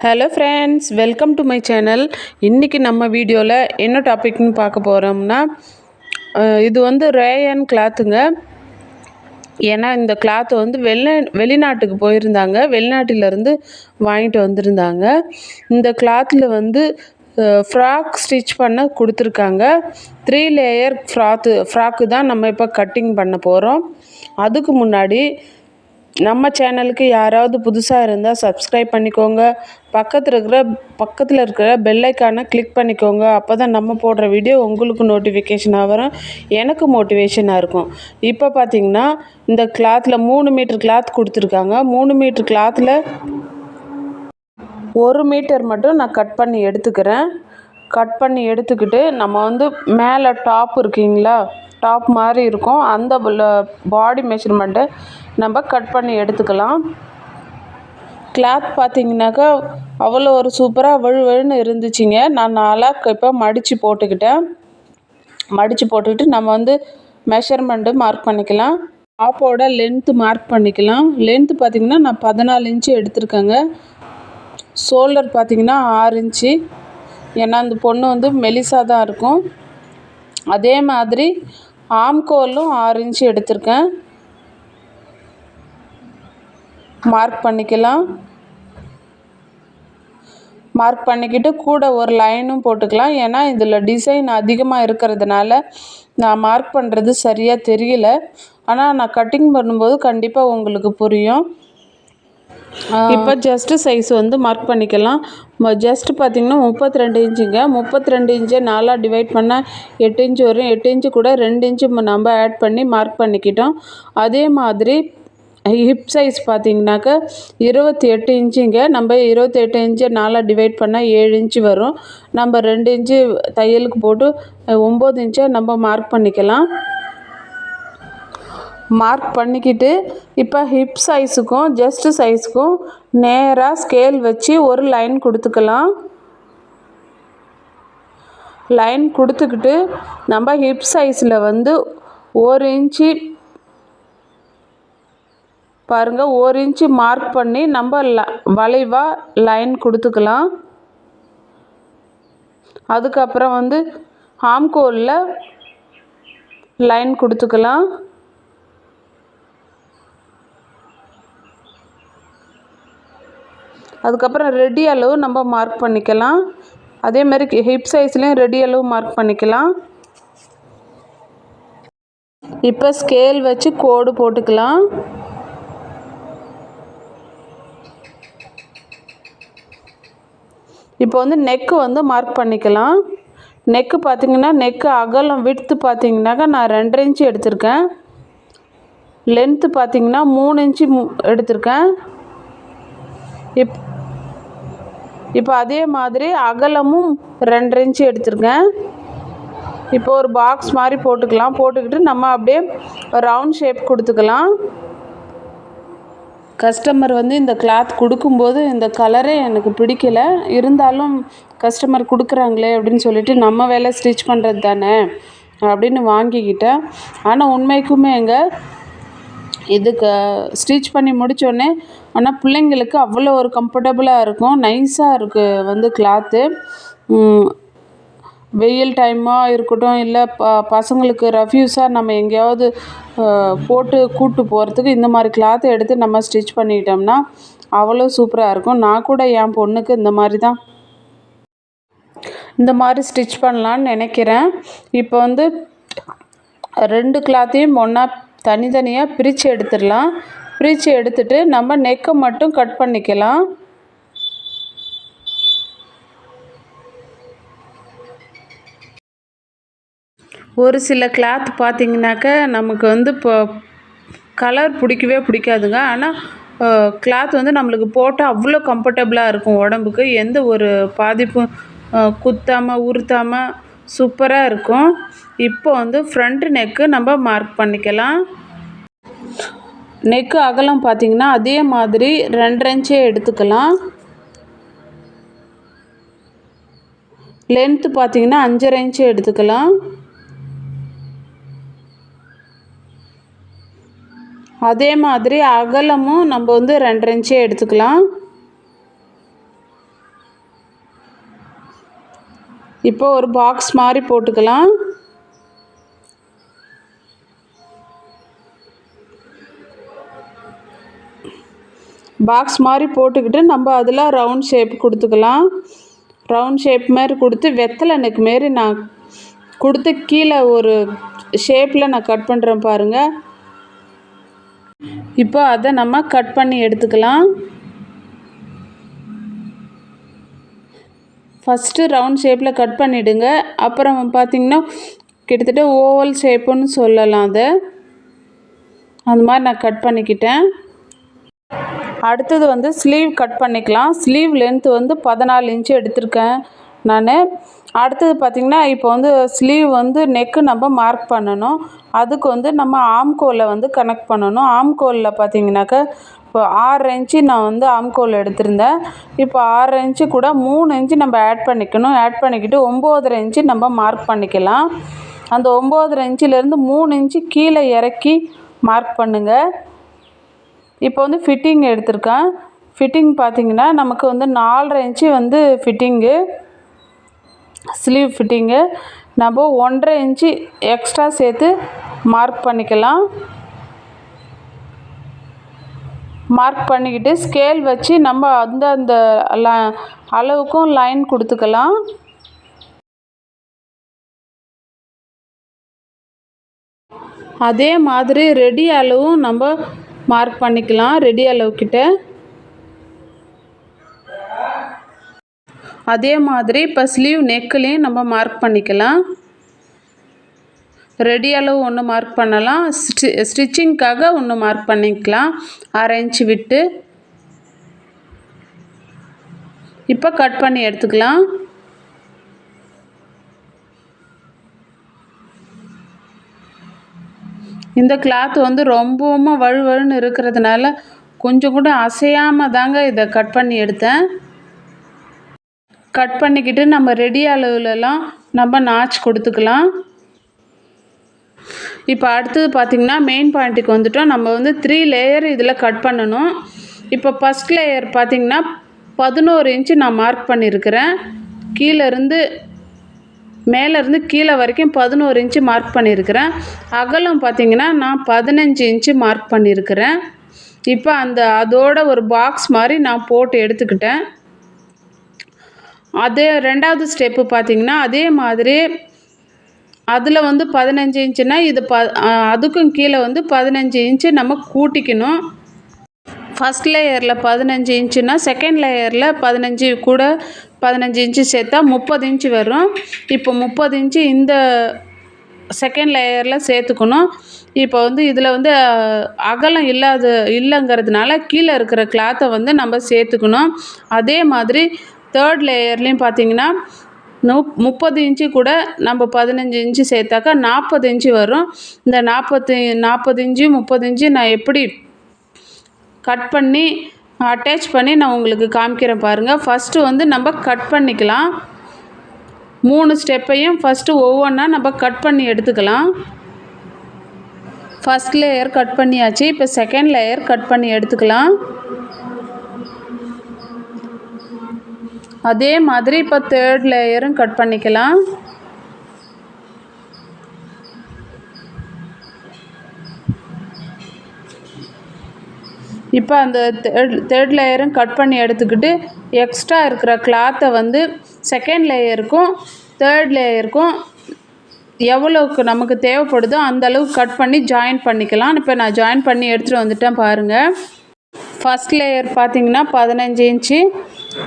Hello friends, welcome to my channel. இன்றைக்கி நம்ம வீடியோவில் என்ன டாபிக்னு பார்க்க போகிறோம்னா, இது வந்து ரேயன் கிளாத்துங்க. ஏன்னா இந்த கிளாத்து வந்து வெளிநாட்டுக்கு போயிருந்தாங்க, வெளிநாட்டிலேருந்து வாங்கிட்டு வந்திருந்தாங்க. இந்த கிளாத்தில் வந்து ஃப்ராக் ஸ்டிச் பண்ண கொடுத்துருக்காங்க. 3 லேயர் ஃப்ராக்கு தான் நம்ம இப்போ கட்டிங் பண்ண போகிறோம். அதுக்கு முன்னாடி நம்ம சேனலுக்கு யாராவது புதுசாக இருந்தால் சப்ஸ்கிரைப் பண்ணிக்கோங்க. பக்கத்தில் இருக்கிற பெல் ஐக்கானை கிளிக் பண்ணிக்கோங்க. அப்போ தான் நம்ம போடுற வீடியோ உங்களுக்கு நோட்டிஃபிகேஷனாக வரும், எனக்கு மோட்டிவேஷனாக இருக்கும். இப்போ பார்த்திங்கன்னா இந்த கிளாத்தில் 3 மீட்டர் கிளாத் கொடுத்துருக்காங்க. 3 மீட்டர் கிளாத்தில் 1 மீட்டர் மட்டும் நான் கட் பண்ணி எடுத்துக்கிறேன். கட் பண்ணி எடுத்துக்கிட்டு நம்ம வந்து மேலே டாப் இருக்குங்களா, டாப் மாதிரி இருக்கும், அந்த பாடி மெஷர்மெண்ட்டை நம்ம கட் பண்ணி எடுத்துக்கலாம். கிளாத் பார்த்திங்கனாக்கா அவ்வளோ ஒரு சூப்பராக வழுவழுன்னு இருந்துச்சுங்க. நான் நாளாக இப்போ மடித்து போட்டுக்கிட்டு நம்ம வந்து மெஷர்மெண்ட்டு மார்க் பண்ணிக்கலாம். டாப்போட லென்த்து மார்க் பண்ணிக்கலாம். லென்த்து பார்த்திங்கன்னா நான் 14 இன்ச்சு எடுத்திருக்கேங்க. ஷோல்டர் பார்த்திங்கன்னா 6 இன்ச்சு. ஏன்னா அந்த பொண்ணு வந்து மெலிசாக தான் இருக்கும். அதே மாதிரி ஆம்கோலும் 6 இன்ச்சு எடுத்திருக்கேன். மார்க் பண்ணிக்கலாம். மார்க் பண்ணிக்கிட்டு கூட ஒரு லைனும் போட்டுக்கலாம். ஏன்னா இதில் டிசைன் அதிகமாக இருக்கிறதுனால நான் மார்க் பண்ணுறது சரியாக தெரியல. ஆனால் நான் கட்டிங் பண்ணும்போது கண்டிப்பாக உங்களுக்கு புரியும். இப்போ ஜஸ்ட்டு சைஸ் வந்து மார்க் பண்ணிக்கலாம். ஜஸ்ட்டு பார்த்திங்கன்னா 32 இன்ச்சுங்க. 32 இன்ச்சை 4ஆக டிவைட் பண்ணால் 8 இன்ச்சு வரும். 8 இன்ச்சு கூட 2 இன்ச்சு நம்ம ஆட் பண்ணி மார்க் பண்ணிக்கிட்டோம். அதே மாதிரி ஹிப் சைஸ் பார்த்திங்கனாக்கா 28 இன்ச்சுங்க. நம்ம 28 இன்ச்சை 4ஆக டிவைட் பண்ணால் 7 இன்ச்சு வரும். நம்ம 2 இன்ச்சு தையலுக்கு போட்டு 9 இன்ச்சை நம்ம மார்க் பண்ணிக்கலாம். மார்க் பண்ணிக்கிட்டு இப்போ ஹிப் சைஸுக்கும் ஜஸ்ட்டு சைஸுக்கும் நேராக ஸ்கேல் வச்சு ஒரு லைன் கொடுத்துக்கலாம். லைன் கொடுத்துக்கிட்டு நம்ம ஹிப் சைஸில் வந்து 1 இன்ச்சு பாருங்கள், 1 இன்ச்சு மார்க் பண்ணி நம்ம வளைவாக லைன் கொடுத்துக்கலாம். அதுக்கப்புறம் வந்து ஆம்கோலில் லைன் கொடுத்துக்கலாம். அதுக்கப்புறம் ரெடி அளவு நம்ம மார்க் பண்ணிக்கலாம். அதே மாதிரி ஹிப் சைஸ்லேயும் ரெடி அளவு மார்க் பண்ணிக்கலாம். இப்போ ஸ்கேல் வச்சு கோடு போட்டுக்கலாம். இப்போ வந்து நெக்கு வந்து மார்க் பண்ணிக்கலாம். நெக்கு பார்த்திங்கன்னா நெக்கு அகலம் விட்த்து பார்த்திங்கனாக்கா நான் 2.5 இன்ச்சு எடுத்திருக்கேன். லென்த்து பார்த்திங்கன்னா 3 இன்ச்சு எடுத்திருக்கேன். இப்போ அதே மாதிரி அகலமும் 2.5 இன்ச்சு எடுத்திருக்கேன். இப்போ ஒரு பாக்ஸ் மாதிரி போட்டுக்கலாம். போட்டுக்கிட்டு நம்ம அப்படியே ரவுண்ட் ஷேப் கொடுத்துக்கலாம். கஸ்டமர் வந்து இந்த கிளாத் கொடுக்கும்போது இந்த கலரே எனக்கு பிடிக்கல. இருந்தாலும் கஸ்டமர் கொடுக்குறாங்களே அப்படின்னு சொல்லிட்டு நம்ம வேலை ஸ்டிச் பண்ணுறது தானே அப்படின்னு வாங்கிக்கிட்டேன். ஆனால் உண்மைக்குமேங்க இதுக்கு ஸ்டிச் பண்ணி முடித்தோடனே ஆனால் பிள்ளைங்களுக்கு அவ்வளோ ஒரு கம்ஃபர்டபுளாக இருக்கும். நைஸாக இருக்குது வந்து கிளாத்து. வெயில் டைமாக இருக்கட்டும், இல்லை பசங்களுக்கு ரஃப்யூஸாக நம்ம எங்கேயாவது போட்டு கூப்பிட்டு போகிறதுக்கு இந்த மாதிரி கிளாத்தை எடுத்து நம்ம ஸ்டிச் பண்ணிக்கிட்டோம்னா அவ்வளோ சூப்பராக இருக்கும். நான் கூட என் பொண்ணுக்கு இந்த மாதிரி ஸ்டிச் பண்ணலான்னு நினைக்கிறேன். இப்போ வந்து 2 கிளாத்தையும் ஒன்றா தனித்தனியாக பிரித்து எடுத்துடலாம். பிரித்து எடுத்துட்டு நம்ம நெக்கை மட்டும் கட் பண்ணிக்கலாம். ஒரு சில கிளாத் பார்த்திங்கனாக்கா நமக்கு வந்து இப்போ கலர் பிடிக்காதுங்க. ஆனால் கிளாத் வந்து நம்மளுக்கு போட்டால் அவ்வளோ கம்ஃபர்டபுளாக இருக்கும். உடம்புக்கு எந்த ஒரு பாதிப்பும் குத்தாமல் உறுத்தாமல் சூப்பராக இருக்கும். இப்போ வந்து ஃப்ரண்ட் நெக்கு நம்ம மார்க் பண்ணிக்கலாம். நெக்கு அகலம் பார்த்திங்கன்னா அதே மாதிரி 2.5 இன்ச்சே எடுத்துக்கலாம். லென்த்து பார்த்திங்கன்னா 5.5 இன்ச்சு எடுத்துக்கலாம். அதே மாதிரி அகலமும் நம்ம வந்து 2.5 இன்ச்சே எடுத்துக்கலாம். இப்போ ஒரு பாக்ஸ் மாதிரி போட்டுக்கலாம். பாக்ஸ் மாதிரி போட்டுக்கிட்டு நம்ம அதில் ரவுண்ட் ஷேப் கொடுத்துக்கலாம். ரவுண்ட் ஷேப் மாதிரி கொடுத்து வெத்தலை நெக் மாரி நான் கொடுத்து கீழே ஒரு ஷேப்பில் நான் கட் பண்ணுறேன் பாருங்கள். இப்போ அதை நம்ம கட் பண்ணி எடுத்துக்கலாம். ஃபஸ்ட்டு ரவுண்ட் ஷேப்பில் கட் பண்ணிவிடுங்க. அப்புறம் பார்த்திங்கன்னா கிட்டத்தட்ட ஓவல் ஷேப்புன்னு சொல்லலாம். அதை அந்த மாதிரி நான் கட் பண்ணிக்கிட்டேன். அடுத்தது வந்து ஸ்லீவ் கட் பண்ணிக்கலாம். ஸ்லீவ் லென்த்து வந்து 14 இன்ச்சு எடுத்திருக்கேன் நான். அடுத்தது பார்த்திங்கன்னா இப்போ வந்து ஸ்லீவ் வந்து நெக்கு நம்ம மார்க் பண்ணணும். அதுக்கு வந்து நம்ம ஆம்கோலை வந்து கனெக்ட் பண்ணணும். ஆம்கோலில் பார்த்திங்கனாக்கா இப்போ 6 இன்ச்சு நான் வந்து ஆம்கோல் எடுத்திருந்தேன். இப்போ 6 இன்ச்சு கூட 3 இன்ச்சு நம்ம ஆட் பண்ணிக்கணும். ஆட் பண்ணிக்கிட்டு 9.5 இன்ச்சு நம்ம மார்க் பண்ணிக்கலாம். அந்த 9.5 இன்ச்சிலேருந்து 3 இன்ச்சு கீழே இறக்கி மார்க் பண்ணுங்கள். இப்போ வந்து ஃபிட்டிங் எடுத்திருக்கேன். ஃபிட்டிங் பார்த்திங்கன்னா நமக்கு வந்து 4.5 இன்ச்சு வந்து ஃபிட்டிங்கு, ஸ்லீவ் ஃபிட்டிங்கு. நம்ம 1.5 இன்ச்சு எக்ஸ்ட்ரா சேர்த்து மார்க் பண்ணிக்கலாம். மார்க் பண்ணிக்கிட்டு ஸ்கேல் வச்சு நம்ம அந்த அளவுக்கும் லைன் கொடுத்துக்கலாம். அதே மாதிரி ரெடி அளவும் நம்ம மார்க் பண்ணிக்கலாம். ரெடி அளவுக்கிட்ட அதே மாதிரி இப்போ ஸ்லீவ் நெக்குலேயும் நம்ம மார்க் பண்ணிக்கலாம். ரெடி அளவு ஒன்று மார்க் பண்ணலாம். ஸ்டிச்சிங்க்காக ஒன்று மார்க் பண்ணிக்கலாம் 6 இன்ச்சு விட்டு. இப்போ கட் பண்ணி எடுத்துக்கலாம். இந்த கிளாத் வந்து ரொம்பவும் வழுவழுன்னு இருக்கிறதுனால கொஞ்சம் கூட அசையாமல் தாங்க இதை கட் பண்ணி எடுத்தேன். கட் பண்ணிக்கிட்டு நம்ம ரெடி அளவுலலாம் நம்ம நாச் கொடுத்துக்கலாம். இப்போ அடுத்தது பார்த்திங்கன்னா மெயின் பாயிண்ட்டுக்கு வந்துட்டோம். நம்ம வந்து 3 லேயர் இதில் கட் பண்ணணும். இப்போ ஃபஸ்ட் லேயர் பார்த்திங்கன்னா 11 இன்ச்சு நான் மார்க் பண்ணியிருக்கிறேன். மேலேருந்து கீழே வரைக்கும் 11 இன்ச்சு மார்க் பண்ணியிருக்கிறேன். அகலம் பார்த்திங்கன்னா நான் 15 இன்ச்சு மார்க் பண்ணியிருக்கிறேன். இப்போ அதோட ஒரு பாக்ஸ் மாதிரி நான் போட்டு எடுத்துக்கிட்டேன். அதே 2வது ஸ்டெப்பு பார்த்திங்கன்னா அதே மாதிரி அதில் வந்து 15 இன்ச்சுனா இது அதுக்கும் கீழே வந்து 15 இன்ச்சு நம்ம கூட்டிக்கணும். ஃபஸ்ட் லேயரில் 15 இன்ச்சுனா செகண்ட் லேயரில் 15 கூட 15 இன்ச்சு சேர்த்தா 30 இன்ச்சு வரும். இப்போ 30 இன்ச்சு இந்த செகண்ட் லேயரில் சேர்த்துக்கணும். இப்போ வந்து இதில் வந்து அகலம் இல்லைங்கிறதுனால கீழே இருக்கிற கிளாத்தை வந்து நம்ம சேர்த்துக்கணும். அதே மாதிரி தேர்ட் லேயர்லேயும் பார்த்திங்கன்னா 30 இன்ச்சு கூட நம்ம 15 இன்ச்சு சேர்த்தாக்கா 40 இன்ச்சு வரும். இந்த 40 இன்ச்சு 30 இன்ச்சு நான் எப்படி கட் பண்ணி அட்டாச் பண்ணி நான் உங்களுக்கு காமிக்கிறேன் பாருங்கள். ஃபஸ்ட்டு வந்து நம்ம கட் பண்ணிக்கலாம். 3 ஸ்டெப்பையும் ஃபஸ்ட்டு ஒவ்வொன்றா நம்ம கட் பண்ணி எடுத்துக்கலாம். ஃபஸ்ட் லேயர் கட் பண்ணியாச்சு. இப்போ செகண்ட் லேயர் கட் பண்ணி எடுத்துக்கலாம். அதே மாதிரி இப்போ தேர்ட் லேயரும் கட் பண்ணிக்கலாம். இப்போ அந்த தேர்ட் லேயரும் கட் பண்ணி எடுத்துக்கிட்டு எக்ஸ்ட்ரா இருக்கிற கிளாத்தை வந்து செகண்ட் லேயருக்கும் தேர்ட் லேயருக்கும் எவ்வளோக்கு நமக்கு தேவைப்படுதோ அந்த அளவுக்கு கட் பண்ணி ஜாயின் பண்ணிக்கலாம். இப்போ நான் ஜாயின் பண்ணி எடுத்துகிட்டு வந்துட்டேன் பாருங்கள். ஃபஸ்ட் லேயர் பார்த்திங்கன்னா 15 இன்ச்சு,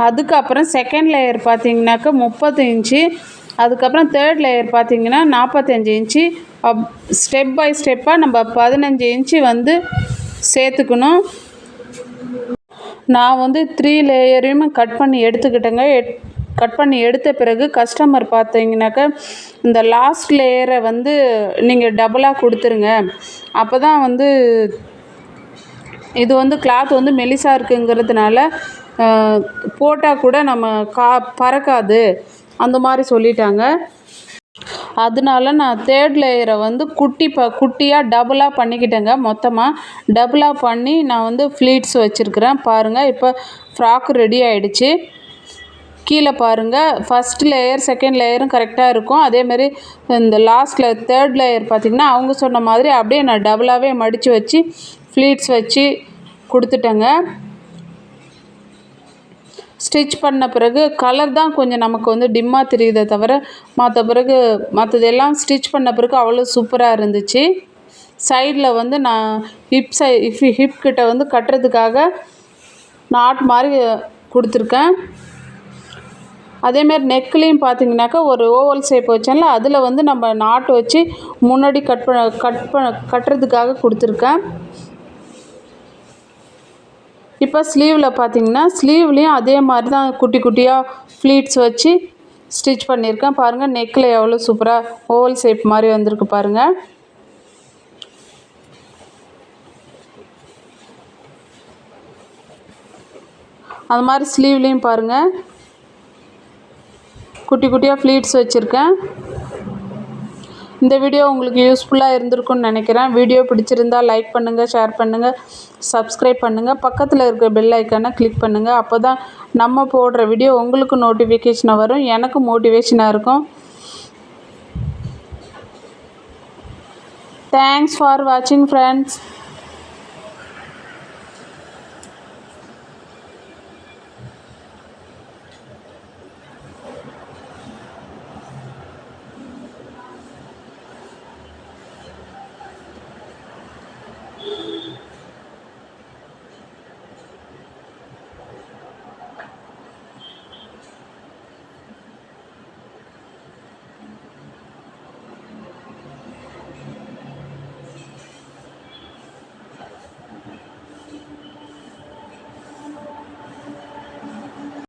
அதுக்கப்புறம் செகண்ட் லேயர் பார்த்திங்கனாக்கா 30 இன்ச்சு, அதுக்கப்புறம் தேர்ட் லேயர் பார்த்திங்கன்னா 45 இன்ச்சு. ஸ்டெப் பை ஸ்டெப்பாக நம்ம 15 இன்ச்சு வந்து சேர்த்துக்கணும். நான் வந்து 3 லேயரையும் கட் பண்ணி எடுத்துக்கிட்டேங்க. கட் பண்ணி எடுத்த பிறகு கஸ்டமர் பார்த்தீங்கன்னாக்கா இந்த லாஸ்ட் லேயரை வந்து நீங்கள் டபுளாக கொடுத்துருங்க, அப்போ தான் வந்து இது வந்து கிளாத் வந்து மெலிசாக இருக்குங்கிறதுனால போட்டால் கூட நம்ம பறக்காது அந்த மாதிரி சொல்லிட்டாங்க. அதனால நான் தேர்ட் லேயரை வந்து குட்டியாக டபுளாக பண்ணிக்கிட்டேங்க. மொத்தமாக டபுளாக பண்ணி நான் வந்து ஃப்ளீட்ஸ் வச்சுருக்கிறேன் பாருங்கள். இப்போ ஃப்ராக் ரெடி ஆகிடுச்சு. கீழே பாருங்கள் ஃபஸ்ட் லேயர் செகண்ட் லேயரும் கரெக்டாக இருக்கும். அதேமாரி இந்த லாஸ்ட்டில் தேர்ட் லேயர் பார்த்திங்கன்னா அவங்க சொன்ன மாதிரி அப்படியே நான் டபுளாகவே மடித்து வச்சு ஃப்ளீட்ஸ் வச்சு கொடுத்துட்டேங்க. ஸ்டிச் பண்ண பிறகு கலர் தான் கொஞ்சம் நமக்கு வந்து டிம்மாக தெரியுதே தவிர மற்றதெல்லாம் ஸ்டிச் பண்ண பிறகு அவ்வளோ சூப்பராக இருந்துச்சு. சைடில் வந்து நான் ஹிப் கிட்ட வந்து கட்டுறதுக்காக நாட் மாதிரி கொடுத்துருக்கேன். அதேமாரி நெக்லேயும் பார்த்தீங்கன்னாக்கா ஒரு ஓவல் ஷேப் வச்சேன்ல அதில் வந்து நம்ம நாட்டு வச்சு முன்னாடி கட்டுறதுக்காக கொடுத்துருக்கேன். இப்போ ஸ்லீவில் பார்த்தீங்கன்னா ஸ்லீவ்லேயும் அதே மாதிரி தான் குட்டி குட்டியாக ஃப்ளீட்ஸ் வச்சு ஸ்டிச் பண்ணியிருக்கேன். பாருங்கள் நெக்கில் எவ்வளோ சூப்பராக ஓவல் ஷேப் மாதிரி வந்திருக்கு பாருங்கள். அது மாதிரி ஸ்லீவ்லேயும் பாருங்கள் குட்டி குட்டியாக ஃப்ளீட்ஸ் வச்சுருக்கேன். இந்த வீடியோ உங்களுக்கு யூஸ்ஃபுல்லாக இருந்திருக்குன்னு நினைக்கிறேன். வீடியோ பிடிச்சிருந்தால் லைக் பண்ணுங்கள், ஷேர் பண்ணுங்கள், சப்ஸ்கிரைப் பண்ணுங்கள். பக்கத்தில் இருக்கிற பெல் ஐக்கானை கிளிக் பண்ணுங்கள். அப்போ தான் நம்ம போடுற வீடியோ உங்களுக்கு நோட்டிஃபிகேஷனாக வரும், எனக்கு மோட்டிவேஷனாக இருக்கும். தேங்க்ஸ் ஃபார் வாட்சிங் ஃப்ரெண்ட்ஸ்.